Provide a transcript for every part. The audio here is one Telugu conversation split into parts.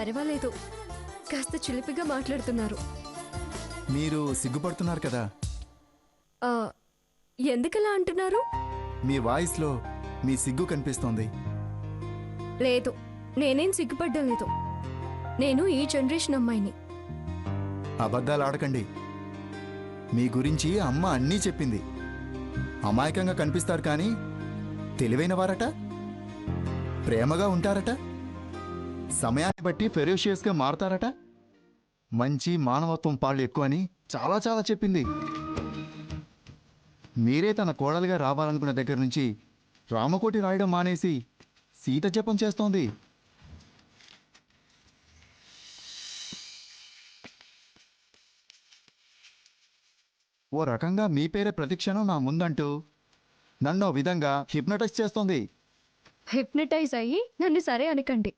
పర్వాలేదు, కాస్త చిలిపిగా మాట్లాడుతున్నారు. మీరు సిగ్గుపడుతున్నారు కదా? ఆ, ఎందుకలా అంటున్నారు? మీ వాయిస్లో మీ సిగ్గు కనిపిస్తోంది. లేదు, నేనేం సిగ్గుపడ్డం లేదు. నేను ఈ జనరేషన్ అమ్మాయిని. అబద్ధాలు ఆడకండి. మీ గురించి అమ్మ అన్నీ చెప్పింది. అమాయకంగా కనిపిస్తారు కానీ తెలివైన వారట, ప్రేమగా ఉంటారట, సమయాన్ని బట్టి ఫెరోషియస్గా మారతారట, మంచి మానవత్వం పాళ్ళు ఎక్కువ అని చాలా చాలా చెప్పింది. మీరే తన కోడలుగా రావాలనుకున్న దగ్గర నుంచి రామకోటి రాయడం మానేసి సీత జపం చేస్తోంది. ఓ రకంగా మీ పేరే ప్రతిక్షణం నా ముందంటూ నన్ను ఓ విధంగా హిప్నటైజ్ చేస్తోంది. హిప్నటైజ్ అయ్యి నన్ను సరే అనకండి.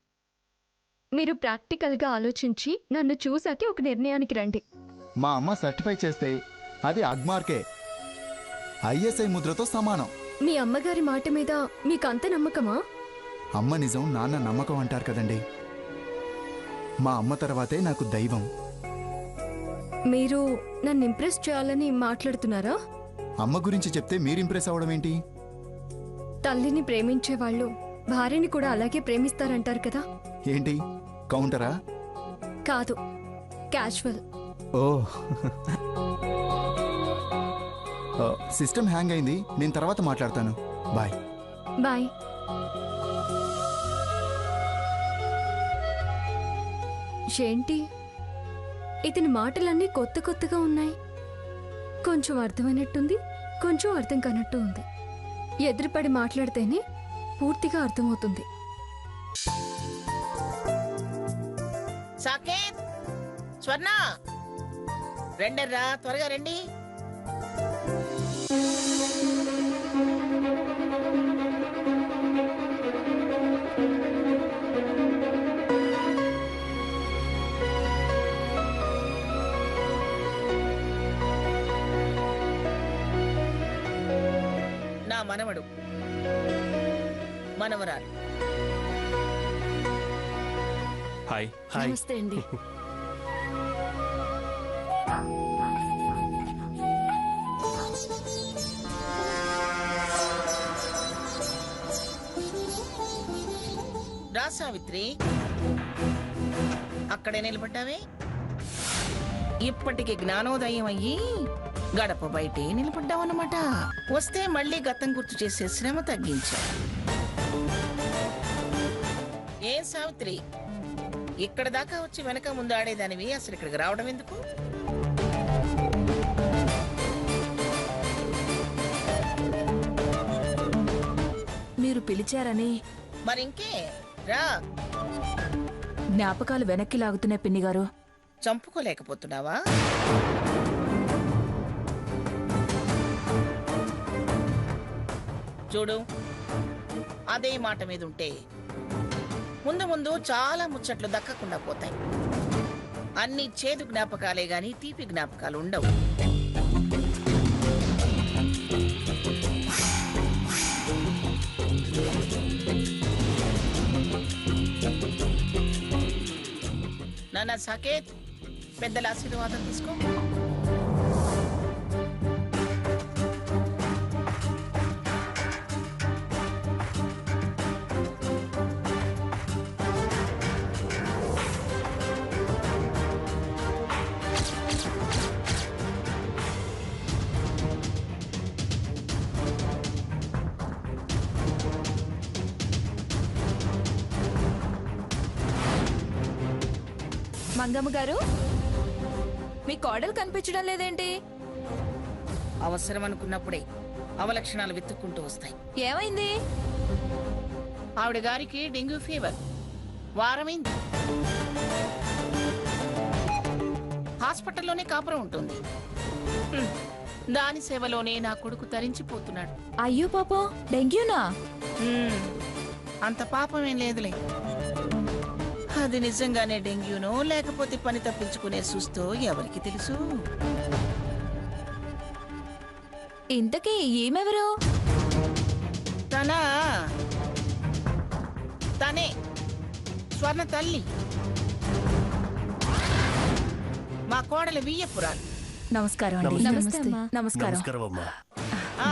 మీరు ప్రాక్టికల్గా ఆలోచించి నన్ను చూసాకే ఒక నిర్ణయానికి రండి. మా అమ్మ సర్టిఫై చేస్తే అది అగ్మార్కే, ఐఎస్ఐ ముద్రతో సమానం. మీ అమ్మగారి మాట మీద మీకు అంత నమ్మకమా? అమ్మ నిజం, నాన్న నమ్మకం అంటారు కదండి. మా అమ్మ తర్వాతే నాకు దైవం. మీరు నన్ను ఇంప్రెస్ చేయాలని మాట్లాడుతున్నారా? అమ్మ గురించి చెప్తే మీరు ఇంప్రెస్ అవ్వడం ఏంటి? తల్లిని ప్రేమించే వాళ్ళు భార్యని కూడా అలాగే ప్రేమిస్తారంటారు కదా. ఏంటి కౌంటరా? కాదు, క్యాజువల్. ఓ సిస్టమ్ హ్యాంగ్ అయింది, నేను తర్వాత మాట్లాడతాను. బాయ్. బాయ్. ఏంటి ఇతని మాటలన్నీ కొత్త కొత్తగా ఉన్నాయి. కొంచెం అర్థమైనట్టుంది, కొంచెం అర్థం కానట్టు ఉంది. ఎదురుపడి మాట్లాడితేనే పూర్తిగా అర్థమవుతుంది. సాకేత్, స్వర్ణ, రెండర్రా, త్వరగా రండి. నా మనవడు, మనవరాలు. హాయ్. నమస్తే అండి. రా సావిత్రి, అక్కడే నిలబడ్డావే. ఇప్పటికి జ్ఞానోదయం అయ్యి గడప బయటే నిలబడ్డావన్నమాట. వస్తే మళ్ళీ గతం గుర్తు చేసే శ్రమ తగ్గించావు. ఏం సావిత్రి, ఇక్కడ దాకా వచ్చి వెనక ముందు ఆడేదానివి, అసలు ఇక్కడికి రావడం ఎందుకు? మీరు పిలిచారని. మరింకే రా. జ్ఞాపకాలు వెనక్కి లాగుతున్నాయి పిన్ని గారు. చంపుకోలేకపోతున్నావా? చూడు, అదే మాట మీద ఉంటే ముందు ముందు చాలా ముచ్చట్లు దక్కకుండా పోతాయి. అన్ని చేదు జ్ఞాపకాలే గాని తీపి జ్ఞాపకాలు ఉండవు. నాన్న సాకేత్, పెద్దల ఆశీర్వాదం తీసుకో. మంగమ్మ గారు, మీ కోడలు కనిపించడం లేదేంటి? అవసరం అనుకున్నప్పుడే అవలక్షణాలు వెతుక్కుంటూ వస్తాయి. ఏమైంది? ఆవిడ గారికి డెంగ్యూ ఫీవర్, వారమైంది. హాస్పిటల్లోనే కాపురం ఉంటుంది. దాని సేవలోనే నా కొడుకు తరించిపోతున్నాడు. అయ్యో పాపం, డెంగ్యూనా? అంత పాపమేం లేదులే. అది నిజంగానే డెంగ్యూనో లేకపోతే పని తప్పించుకునే చూస్తో ఎవరికి తెలుసు. ఇంతకీ ఏమెవరు? తనే స్వర్ణ తల్లి. కోడలి వియ్యపురాలు. నమస్కారం అండి. నమస్తే అమ్మా. నమస్కారం. నమస్కారం అమ్మా. ఆ,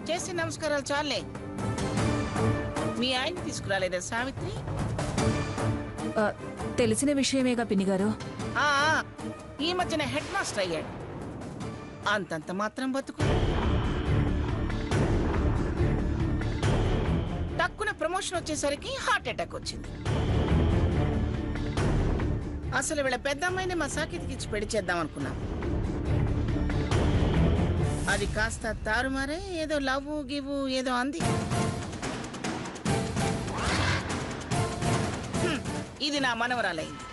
చేసి నమస్కారాలు చాలే. మీ ఆయన్ని తీసుకురాలేదా సావిత్రి? ఆ, తెలిసిన విషయమేగా పిన్ని గారు. ఆ, ఈ మధ్యన హెడ్ మాస్టర్ అయ్యాడు. అంతంత మాత్రం బతుకు. టక్కున ప్రమోషన్ వచ్చేసరికి హార్ట్ అటాక్ వచ్చింది. అసలు వీళ్ళ పెద్ద అమ్మాయిని మా సాకితికి ఇచ్చి పెళ్లి చేద్దాం అనుకున్నాం. అది కాస్త తారుమారే ఏదో లవ్ గివ్ ఏదో అంది. ఇది నా మనవరాలైంది.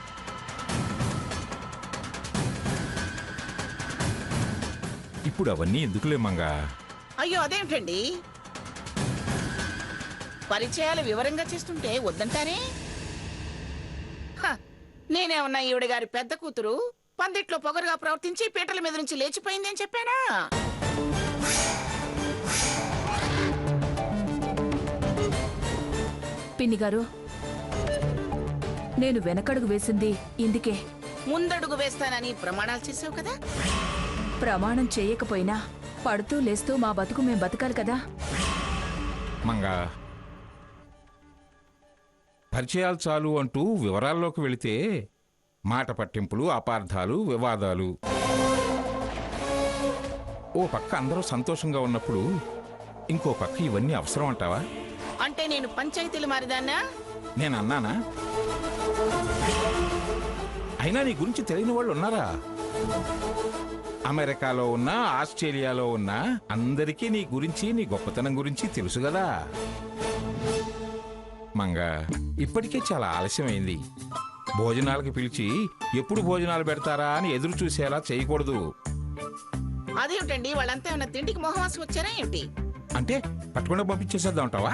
ఇప్పుడు అవన్నీ ఎందుకులే మంగా? అయ్యో అదేమిటండి, పరిచయాలు వివరంగా చేస్తుంటే వద్దంటారే? హ, నేనేమన్నా ఈవిడ గారి పెద్ద కూతురు పందిట్లో పొగరుగా ప్రవర్తించి పీటల మీద నుంచి లేచిపోయింది అని చెప్పానా? పిన్ని గారు, నేను వెనకడుగు వేసింది ఇందుకే. ముందడుగు వేస్తానని ప్రమాణాలు చేసావు కదా. ప్రమాణం చేయకపోయినా పడుతూ లేస్తూ మా బతుకు మేం బతకాలి కదా. మంగా, పరిచయాలు చాలు అంటూ వివరాల్లోకి వెళితే మాట పట్టింపులు, అపార్థాలు, వివాదాలు. ఓ పక్క అందరూ సంతోషంగా ఉన్నప్పుడు ఇంకో పక్క ఇవన్నీ అవసరం అంటావా? అంటే నేను పంచాయతీలు మారిదాన్నా? నేను అన్నానా? అయినా నీ గురించి తెలియని వాళ్ళు ఉన్నారా? అమెరికాలో ఉన్నా, ఆస్ట్రేలియాలో ఉన్నా అందరికీ నీ గురించి, నీ గొప్పతనం గురించి తెలుసు కదా. మంగా, ఇప్పటికే చాలా ఆలస్యమైంది. భోజనాలకు పిలిచి ఎప్పుడు భోజనాలు పెడతారా అని ఎదురు చూసేలా చేయకూడదు. అదేమిటండి, వాళ్ళంతా ఏమన్నా తిండికి మొహమాసి వచ్చారా ఏంటి? అంటే పట్టకుండా పంపించేసేద్దాం అంటావా?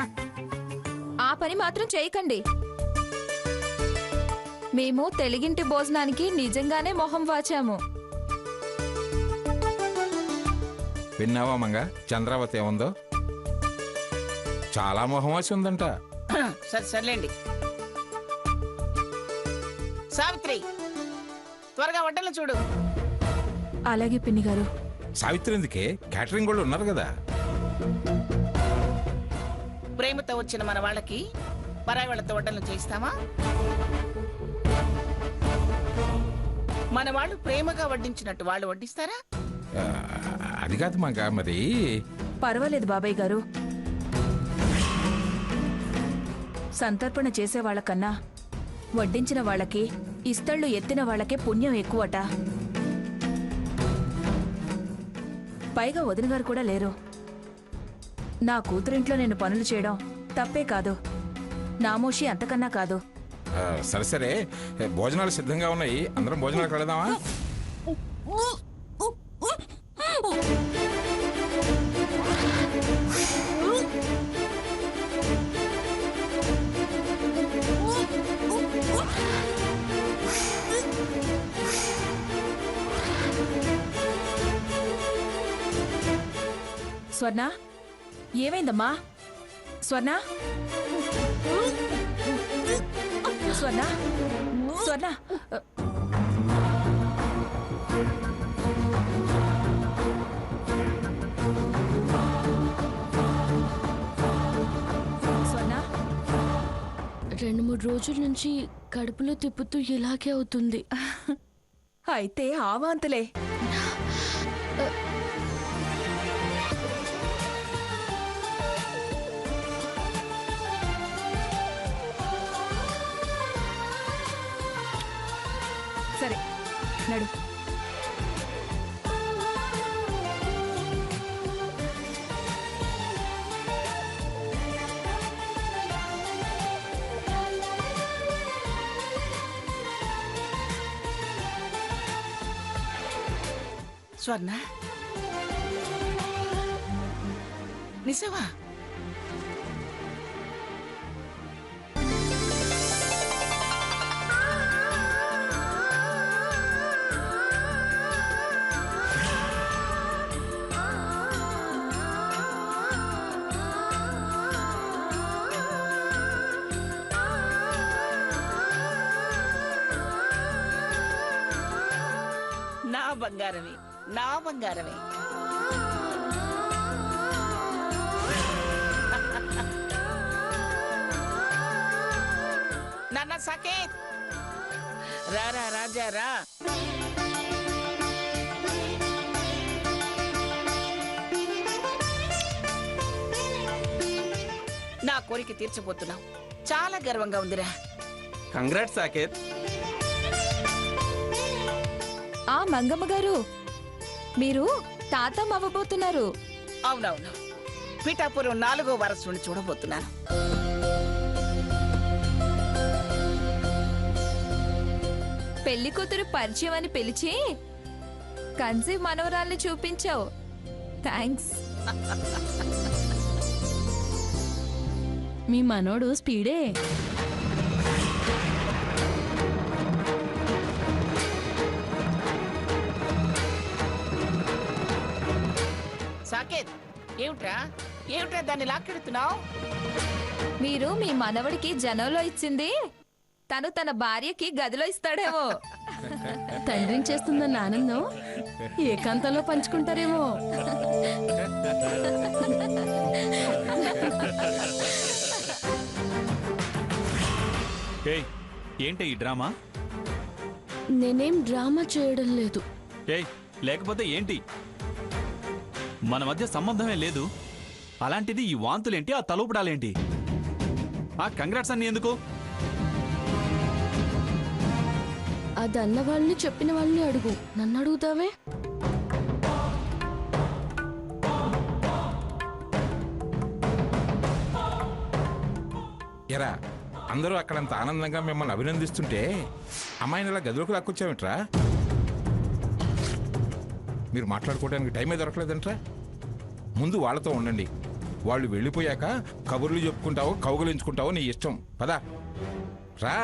ఆ పని మాత్రం చేయకండి. మేము తెలుగింటి భోజనానికి నిజంగానే మొహం వాచాము. విన్నావా మంగా, చంద్రావతి ఏముందో? చాలా మొహమాసి ఉందంట. సరే సర్లేండి. సావిత్రి, త్వరగా వడ్డలు చూడు. అలాగే పిన్ని గారు. సావిత్రి ఎందుకే, క్యాటరింగ్ వాళ్ళు ఉన్నారు కదా. ప్రేమతో వచ్చిన మన వాళ్ళకి పరాయి వాళ్ళతో వడ్డలు చేయిస్తామా? మన వాళ్ళు ప్రేమగా వడ్డించినట్టు వాళ్ళు వడ్డిస్తారా? ఆ, అది కాదు మంగా. మరి పర్వాలేదు బాబాయ్ గారు. సంతర్పణ చేసే వాళ్ళకన్నా వడ్డించిన వాళ్ళకి, ఇస్తళ్ళు ఎత్తిన వాళ్ళకే పుణ్యం ఎక్కువట. పైగా వదిన గారు కూడా లేరు. నా కూతురింట్లో నేను పనులు చేయడం తప్పే కాదు, నామోషి అంతకన్నా కాదు. సరే సరే, భోజనాలు సిద్ధంగా ఉన్నాయి, అందరం భోజనాలకు వెళదామా? స్వర్ణ, ఏమైందమ్మా? స్వర్ణ, స్వర్ణ, స్వర్ణ. స్వర్ణ, 2-3 రోజుల నుంచి కడుపులో తిప్పుతూ ఇలాగే అవుతుంది. అయితే ఆవాంతులే. సరే నడు. స్వర్ణ, నిజమా? బంగారమే, నా బంగారమే. నాన్న సాకేత్, రారా రాజా రా. నా కోరిక తీర్చబోతున్నావు, చాలా గర్వంగా ఉందిరా. కంగ్రాట్స్ సాకేత్. ఆ మంగమ్మ గారు, మీరు తాతమ్మ అవ్వబోతున్నారు. అవునవును, పిఠాపురం 4వ వారసుని చూడబోతున్నాను. పెళ్లి కూతురు పరిచయం అని పిలిచి కన్సీవ్ మనవరాల్ని చూపించావు. థ్యాంక్స్. మీ మనోడు స్పీడే. సాకేత్, ఏమిట్రా ఏమిట్రా దాన్ని లాక్కెడుతున్నావు? మీరు మీ మనవడికి జనంలో ఇచ్చింది తను తన భార్యకి గదిలో ఇస్తాడేమో. తండ్రిని చేస్తుందన్న ఆనందం ఏకాంతంలో పంచుకుంటారేమో. ఏయ్, ఏంటి ఈ డ్రామా? నేనేం డ్రామా చేయడం లేదు. ఏయ్, లేకపోతే ఏంటి? మన మధ్య సంబంధమే లేదు, అలాంటిది ఈ వాంతులేంటి, ఆ తలూపడాలేంటి, ఆ కంగ్రాట్స్ అన్ని ఎందుకు? అది అన్న వాళ్ళని చెప్పిన వాళ్ళని అడుగు, నన్ను అడుగుతావే? ఎరా, అందరూ అక్కడంత ఆనందంగా మిమ్మల్ని అభినందిస్తుంటే అమ్మాయిని ఇలా గదిలోకి లాక్కొచ్చావేంట్రా? మీరు మాట్లాడుకోవడానికి టైమే దొరకలేదంట్రా? ముందు వాళ్ళతో ఉండండి, వాళ్ళు వెళ్ళిపోయాక కబుర్లు చెప్పుకుంటావో కౌగులించుకుంటావో నీ ఇష్టం. పదా రా.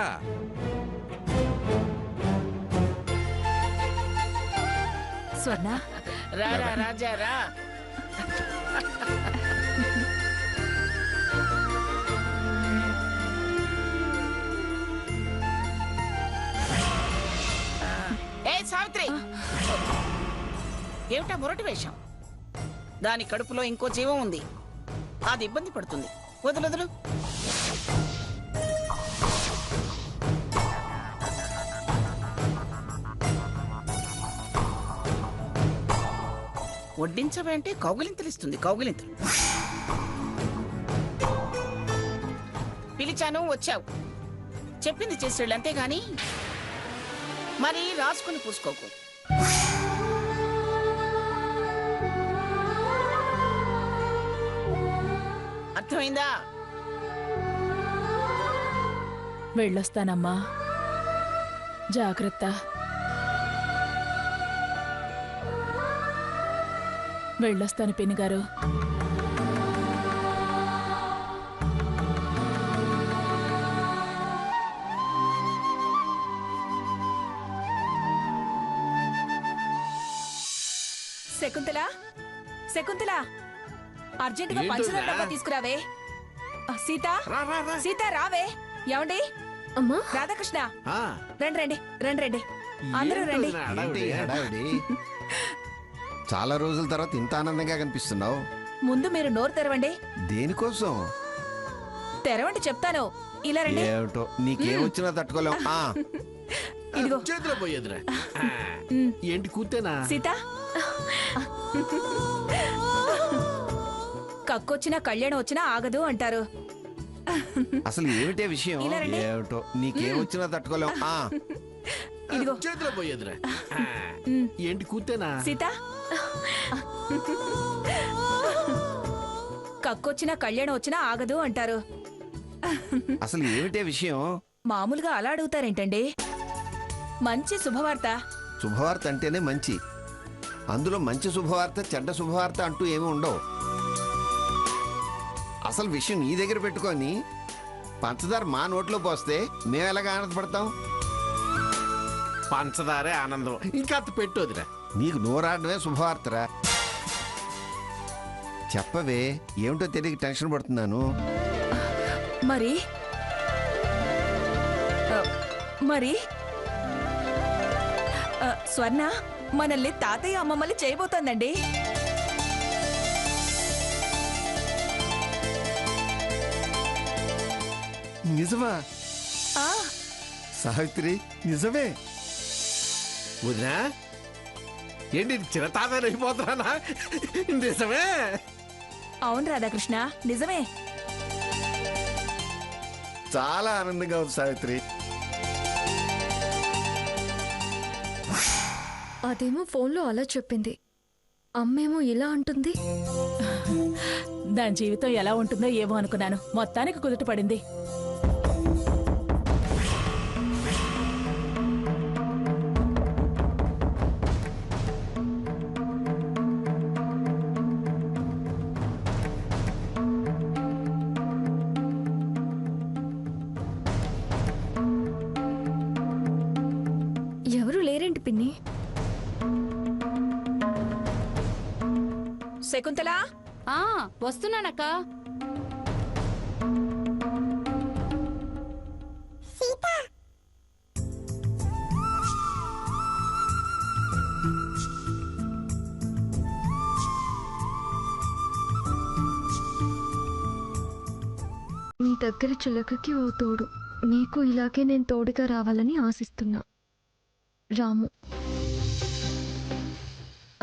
స్వర్ణ, రారా రాజా రా. ఏ సావిత్రి, ఏమిటా మొరటి వేషం? దాని కడుపులో ఇంకో జీవం ఉంది, అది ఇబ్బంది పడుతుంది. వదులు. వడ్డించవే అంటే కౌగిలింతలిస్తుంది, కౌగిలింతలు. పిలిచాను, వచ్చావు, చెప్పింది చేసేళ్ళు అంతేగాని మరి రాసుకుని పూసుకోకు. అర్థమైందా? వెళ్ళొస్తానమ్మా, జాగ్రత్త. వెళ్ళొస్తాను పిన్ని గారు. శకుంతల, శకుంతల, అర్జెంటుగా పంచదార డబ్బా తీసుకురావే. సీత, సీత రావే. ఏమండి? అమ్మా, రాధాకృష్ణ, రండి రండి రండి, అందరూ రండి. ఏంటి హడావిడి? చాలా రోజుల తర్వాత ఇంత ఆనందంగా కనిపిస్తున్నావు. ముందు మీరు నోరు తెరవండి. దేనికోసం? తెరవండి చెప్తాను. ఇలా రండి. ఏమిటో నీకేమొచ్చినా తట్టుకోలేం. ఇదిగో చేతిలో పోయేదిరా. ఏంటి కూతేనా? సీత, కక్కొచ్చినా కళ్యాణం వచ్చినా ఆగదు అంటారు. అసలు ఏమిటే విషయం? ఇలా రండి. ఏమిటో నీకేమొచ్చినా తట్టుకోలేం. ఇదిగో చేతిలో పోయేదిరా. ఏంటి కూతేనా? సీత, కక్కొచ్చినా కళ్యాణం వచ్చినా ఆగదు అంటారు. అసలు ఏమిటే విషయం? మామూలుగా అలా అడుగుతారేంటండి? మంచి శుభవార్త. శుభవార్త అంటేనే మంచి. అందులో మంచి శుభవార్త చెడ్డ శుభవార్త అంటూ ఏమి ఉండవు. అసలు విషయం నీ దగ్గర పెట్టుకొని పంచదార మా నోట్లో పోస్తే మేము ఎలాగ ఆనందపడతాం? పంచదారే ఆనందం, ఇంకా అత్త పెట్టోదిరా. నీకు నోరాడమే శుభవార్తరా. చెప్పవే, ఏమిటో తెలియక టెన్షన్ పడుతున్నాను. మరి మరి స్వర్ణ, మనల్ని తాతయ్య అమ్మమ్మల్ని చేయబోతోందండి. నిజమా ఆ, సావిత్రి? నిజమే. వదినా ఏంటి చిరతాదని అయిపోతున్నానా? నిజమే. అవును రాధాకృష్ణ, నిజమే. చాలా ఆనందంగా ఉంది సావిత్రి. అదేమో ఫోన్లో అలా చెప్పింది, అమ్మేమో ఇలా అంటుంది. దాని జీవితం ఎలా ఉంటుందో ఏమో అనుకున్నాను. మొత్తానికి కుదుట పడింది. ఎవరు లేరేంటి పిన్ని? శకుంతలా, వస్తున్నానక్క. మీ దగ్గర చిలకకి ఓ తోడు, నీకు ఇలాగే నేను తోడుగా రావాలని ఆశిస్తున్నా. రాము.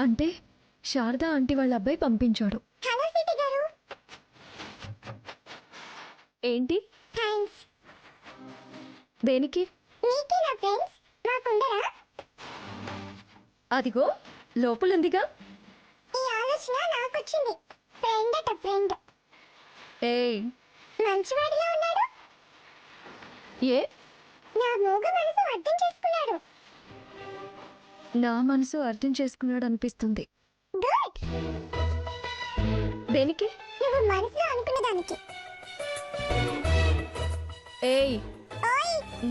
అంటే శారదా ఆంటీ వాళ్ళ అబ్బాయి పంపించాడు. ఏంటి? దేనికి? అదిగో లోపలుందిగా. ఏయ్, ఏ నా మనసు అర్థం చేసుకున్నాడు అనిపిస్తుంది. దేనికి? ఏయ్,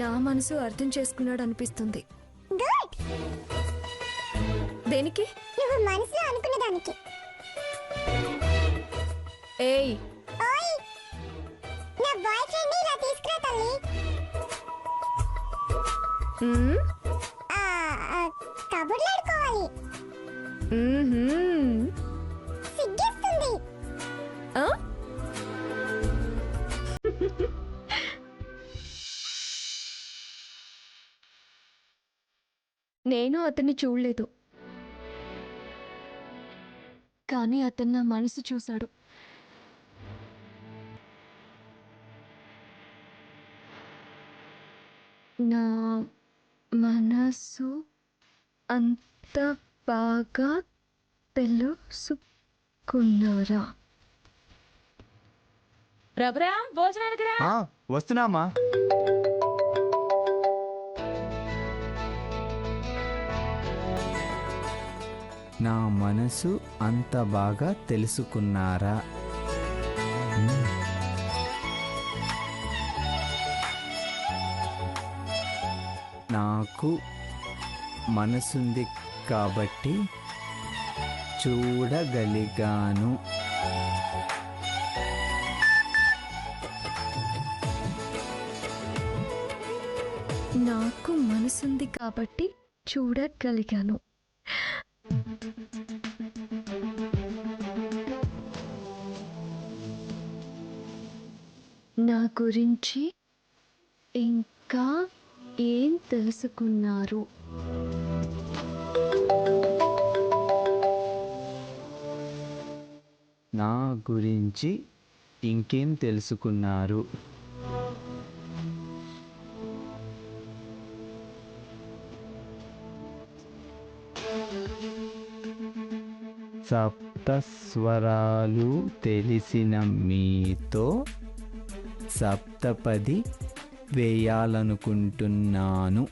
నా మనసు అర్థం చేసుకున్నాడు అనిపిస్తుంది. దేనికి? ఏయ్, మ్మ్? మ్మ్హ్మ్. ఆ? నేను అతన్ని చూడలేదు, కానీ అతను నా మనసు చూశాడు. నా మనసు అంత బాగా తెలుసుకున్నారా? రఘురాం, భోజనానికి రా. వస్తున్నామా? నా మనసు అంత బాగా తెలుసుకున్నారా? నాకు మనసుంది కాబట్టి చూడగలిగాను. నాకు మనసుంది కాబట్టి చూడగలిగాను. నా గురించి ఇంకా ఏం తెలుసుకున్నారు? నా గురించి ఇంకేం తెలుసుకున్నారు? సప్తస్వరాలు తెలిసిన మీతో సప్తపది వేయాలనుకుంటున్నాను.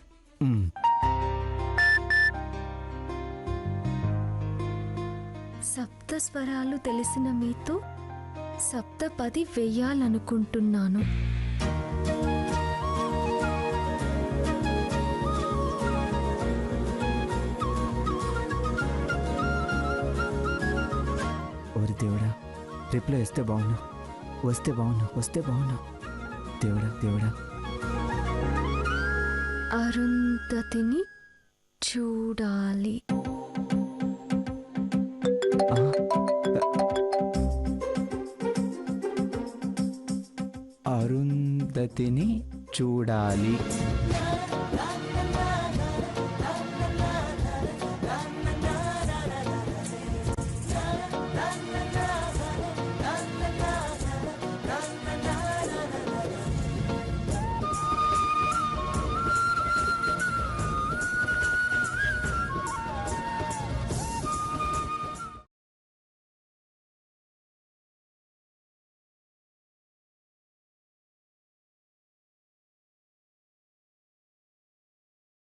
సప్తస్వరాలు తెలిసిన మీతో సప్తపది వెయ్యాలనుకుంటున్నాను. ఓరి దేవుడా, రిప్లై వస్తే బాగున్నా, వస్తే బాగున్నా, వస్తే బాగున్నా. దేవుడా దేవుడా. అరుంధతిని చూడాలి. మూర్తిని చూడాలి.